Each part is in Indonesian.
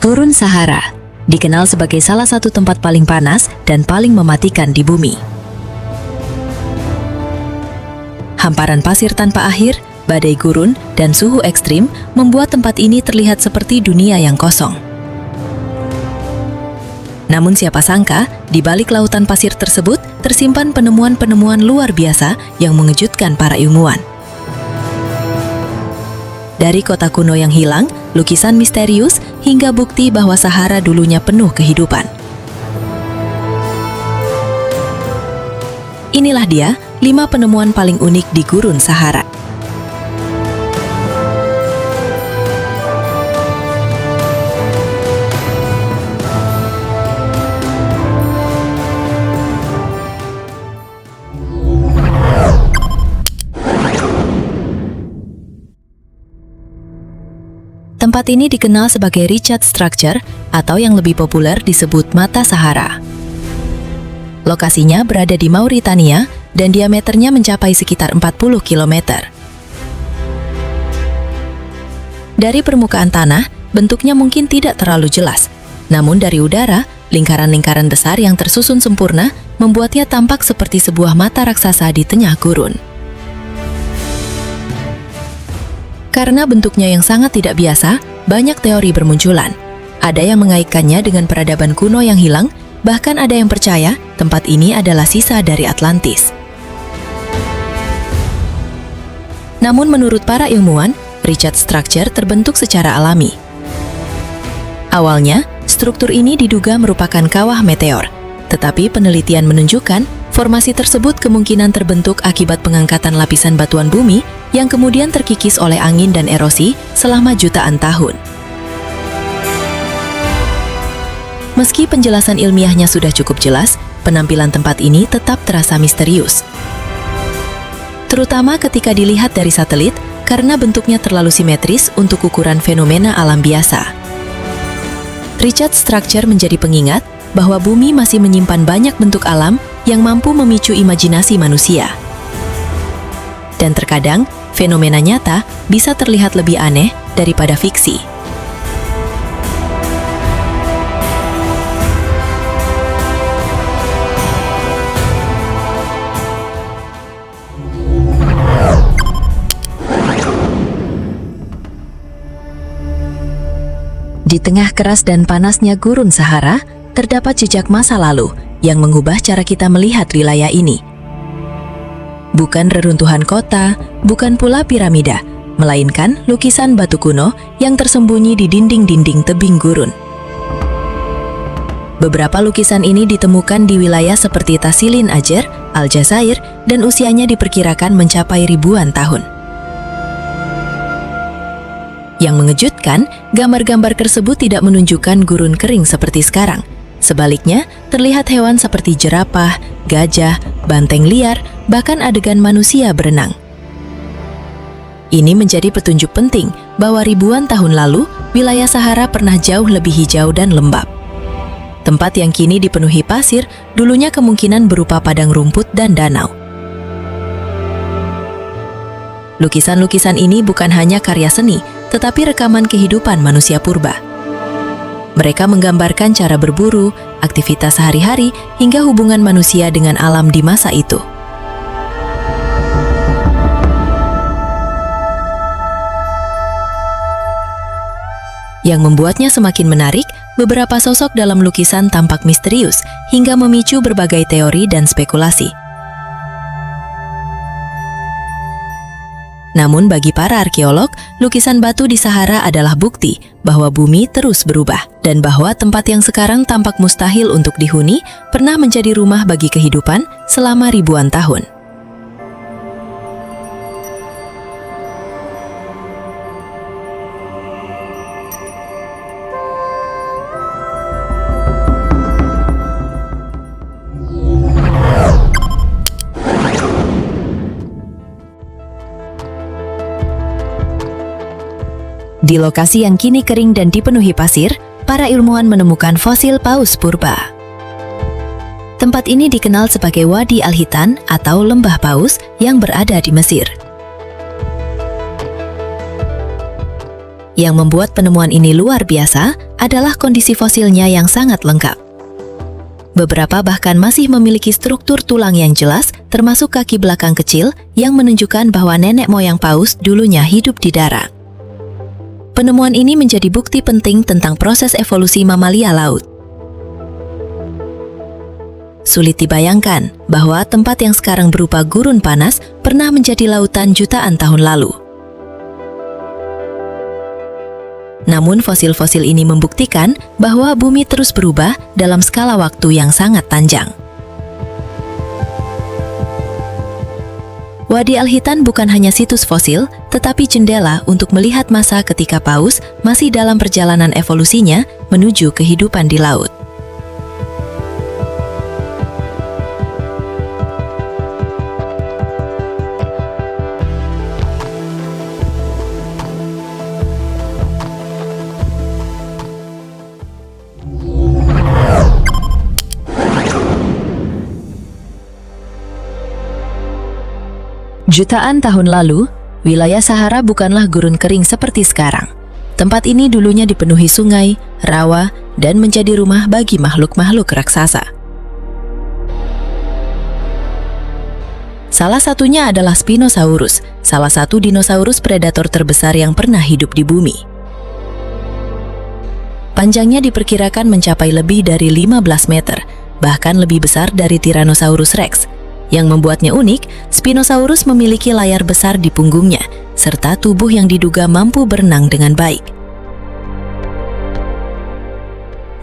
Gurun Sahara dikenal sebagai salah satu tempat paling panas dan paling mematikan di bumi. Hamparan pasir tanpa akhir, badai gurun, dan suhu ekstrim membuat tempat ini terlihat seperti dunia yang kosong. Namun siapa sangka, di balik lautan pasir tersebut tersimpan penemuan-penemuan luar biasa yang mengejutkan para ilmuwan. Dari kota kuno yang hilang, lukisan misterius, hingga bukti bahwa Sahara dulunya penuh kehidupan. Inilah dia, 5 penemuan paling unik di Gurun Sahara. Tempat ini dikenal sebagai Richat Structure atau yang lebih populer disebut Mata Sahara. Lokasinya berada di Mauritania dan diameternya mencapai sekitar 40 km. Dari permukaan tanah, bentuknya mungkin tidak terlalu jelas. Namun dari udara, lingkaran-lingkaran besar yang tersusun sempurna membuatnya tampak seperti sebuah mata raksasa di tengah gurun. Karena bentuknya yang sangat tidak biasa, banyak teori bermunculan. Ada yang mengaitkannya dengan peradaban kuno yang hilang, bahkan ada yang percaya tempat ini adalah sisa dari Atlantis. Namun menurut para ilmuwan, Richat Structure terbentuk secara alami. Awalnya, struktur ini diduga merupakan kawah meteor, tetapi penelitian menunjukkan formasi tersebut kemungkinan terbentuk akibat pengangkatan lapisan batuan bumi yang kemudian terkikis oleh angin dan erosi selama jutaan tahun. Meski penjelasan ilmiahnya sudah cukup jelas, penampilan tempat ini tetap terasa misterius. Terutama ketika dilihat dari satelit, karena bentuknya terlalu simetris untuk ukuran fenomena alam biasa. Richat Structure menjadi pengingat bahwa bumi masih menyimpan banyak bentuk alam yang mampu memicu imajinasi manusia. Dan terkadang, fenomena nyata bisa terlihat lebih aneh daripada fiksi. Di tengah keras dan panasnya Gurun Sahara, terdapat jejak masa lalu yang mengubah cara kita melihat wilayah ini. Bukan reruntuhan kota, bukan pula piramida, melainkan lukisan batu kuno yang tersembunyi di dinding-dinding tebing gurun. Beberapa lukisan ini ditemukan di wilayah seperti Tasilin Ajer, Aljazair, dan usianya diperkirakan mencapai ribuan tahun. Yang mengejutkan, gambar-gambar tersebut tidak menunjukkan gurun kering seperti sekarang. Sebaliknya, terlihat hewan seperti jerapah, gajah, banteng liar, bahkan adegan manusia berenang. Ini menjadi petunjuk penting bahwa ribuan tahun lalu, wilayah Sahara pernah jauh lebih hijau dan lembab. Tempat yang kini dipenuhi pasir, dulunya kemungkinan berupa padang rumput dan danau. Lukisan-lukisan ini bukan hanya karya seni, tetapi rekaman kehidupan manusia purba. Mereka menggambarkan cara berburu, aktivitas sehari-hari, hingga hubungan manusia dengan alam di masa itu. Yang membuatnya semakin menarik, beberapa sosok dalam lukisan tampak misterius hingga memicu berbagai teori dan spekulasi. Namun bagi para arkeolog, lukisan batu di Sahara adalah bukti bahwa bumi terus berubah dan bahwa tempat yang sekarang tampak mustahil untuk dihuni pernah menjadi rumah bagi kehidupan selama ribuan tahun. Di lokasi yang kini kering dan dipenuhi pasir, para ilmuwan menemukan fosil paus purba. Tempat ini dikenal sebagai Wadi Al-Hitan atau Lembah Paus yang berada di Mesir. Yang membuat penemuan ini luar biasa adalah kondisi fosilnya yang sangat lengkap. Beberapa bahkan masih memiliki struktur tulang yang jelas, termasuk kaki belakang kecil yang menunjukkan bahwa nenek moyang paus dulunya hidup di darat. Penemuan ini menjadi bukti penting tentang proses evolusi mamalia laut. Sulit dibayangkan bahwa tempat yang sekarang berupa gurun panas pernah menjadi lautan jutaan tahun lalu. Namun fosil-fosil ini membuktikan bahwa bumi terus berubah dalam skala waktu yang sangat panjang. Wadi Al-Hitan bukan hanya situs fosil, tetapi jendela untuk melihat masa ketika paus masih dalam perjalanan evolusinya menuju kehidupan di laut. Jutaan tahun lalu, wilayah Sahara bukanlah gurun kering seperti sekarang. Tempat ini dulunya dipenuhi sungai, rawa, dan menjadi rumah bagi makhluk-makhluk raksasa. Salah satunya adalah Spinosaurus, salah satu dinosaurus predator terbesar yang pernah hidup di bumi. Panjangnya diperkirakan mencapai lebih dari 15 meter, bahkan lebih besar dari Tyrannosaurus Rex. Yang membuatnya unik, Spinosaurus memiliki layar besar di punggungnya, serta tubuh yang diduga mampu berenang dengan baik.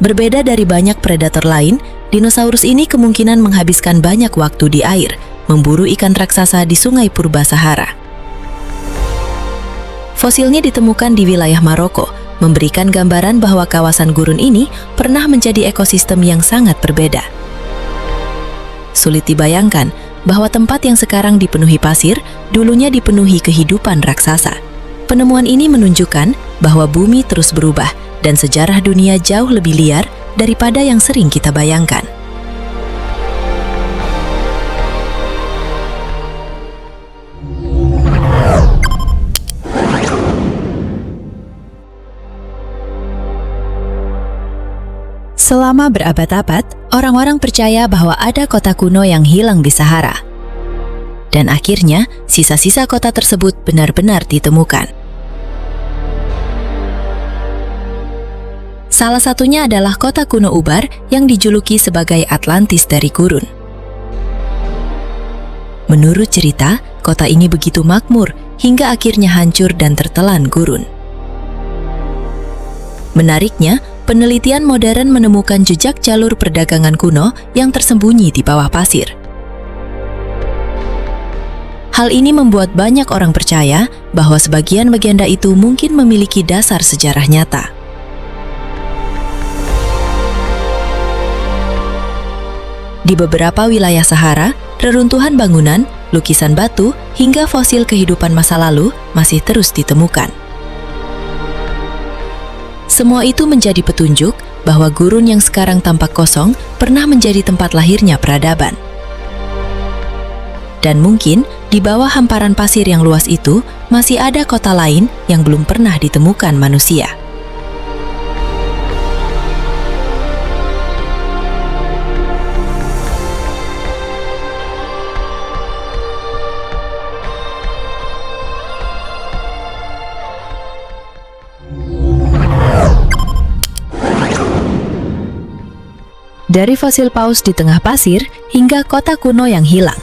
Berbeda dari banyak predator lain, dinosaurus ini kemungkinan menghabiskan banyak waktu di air, memburu ikan raksasa di sungai purba Sahara. Fosilnya ditemukan di wilayah Maroko, memberikan gambaran bahwa kawasan gurun ini pernah menjadi ekosistem yang sangat berbeda. Sulit dibayangkan bahwa tempat yang sekarang dipenuhi pasir dulunya dipenuhi kehidupan raksasa. Penemuan ini menunjukkan bahwa bumi terus berubah dan sejarah dunia jauh lebih liar daripada yang sering kita bayangkan. Selama berabad-abad, orang-orang percaya bahwa ada kota kuno yang hilang di Sahara. Dan akhirnya, sisa-sisa kota tersebut benar-benar ditemukan. Salah satunya adalah kota kuno Ubar yang dijuluki sebagai Atlantis dari gurun. Menurut cerita, kota ini begitu makmur hingga akhirnya hancur dan tertelan gurun. Menariknya, penelitian modern menemukan jejak jalur perdagangan kuno yang tersembunyi di bawah pasir. Hal ini membuat banyak orang percaya bahwa sebagian legenda itu mungkin memiliki dasar sejarah nyata. Di beberapa wilayah Sahara, reruntuhan bangunan, lukisan batu, hingga fosil kehidupan masa lalu masih terus ditemukan. Semua itu menjadi petunjuk bahwa gurun yang sekarang tampak kosong pernah menjadi tempat lahirnya peradaban. Dan mungkin di bawah hamparan pasir yang luas itu masih ada kota lain yang belum pernah ditemukan manusia. Dari fosil paus di tengah pasir hingga kota kuno yang hilang.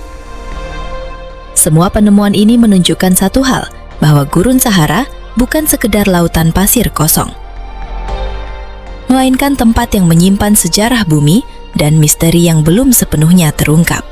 Semua penemuan ini menunjukkan satu hal, bahwa gurun Sahara bukan sekedar lautan pasir kosong, melainkan tempat yang menyimpan sejarah bumi dan misteri yang belum sepenuhnya terungkap.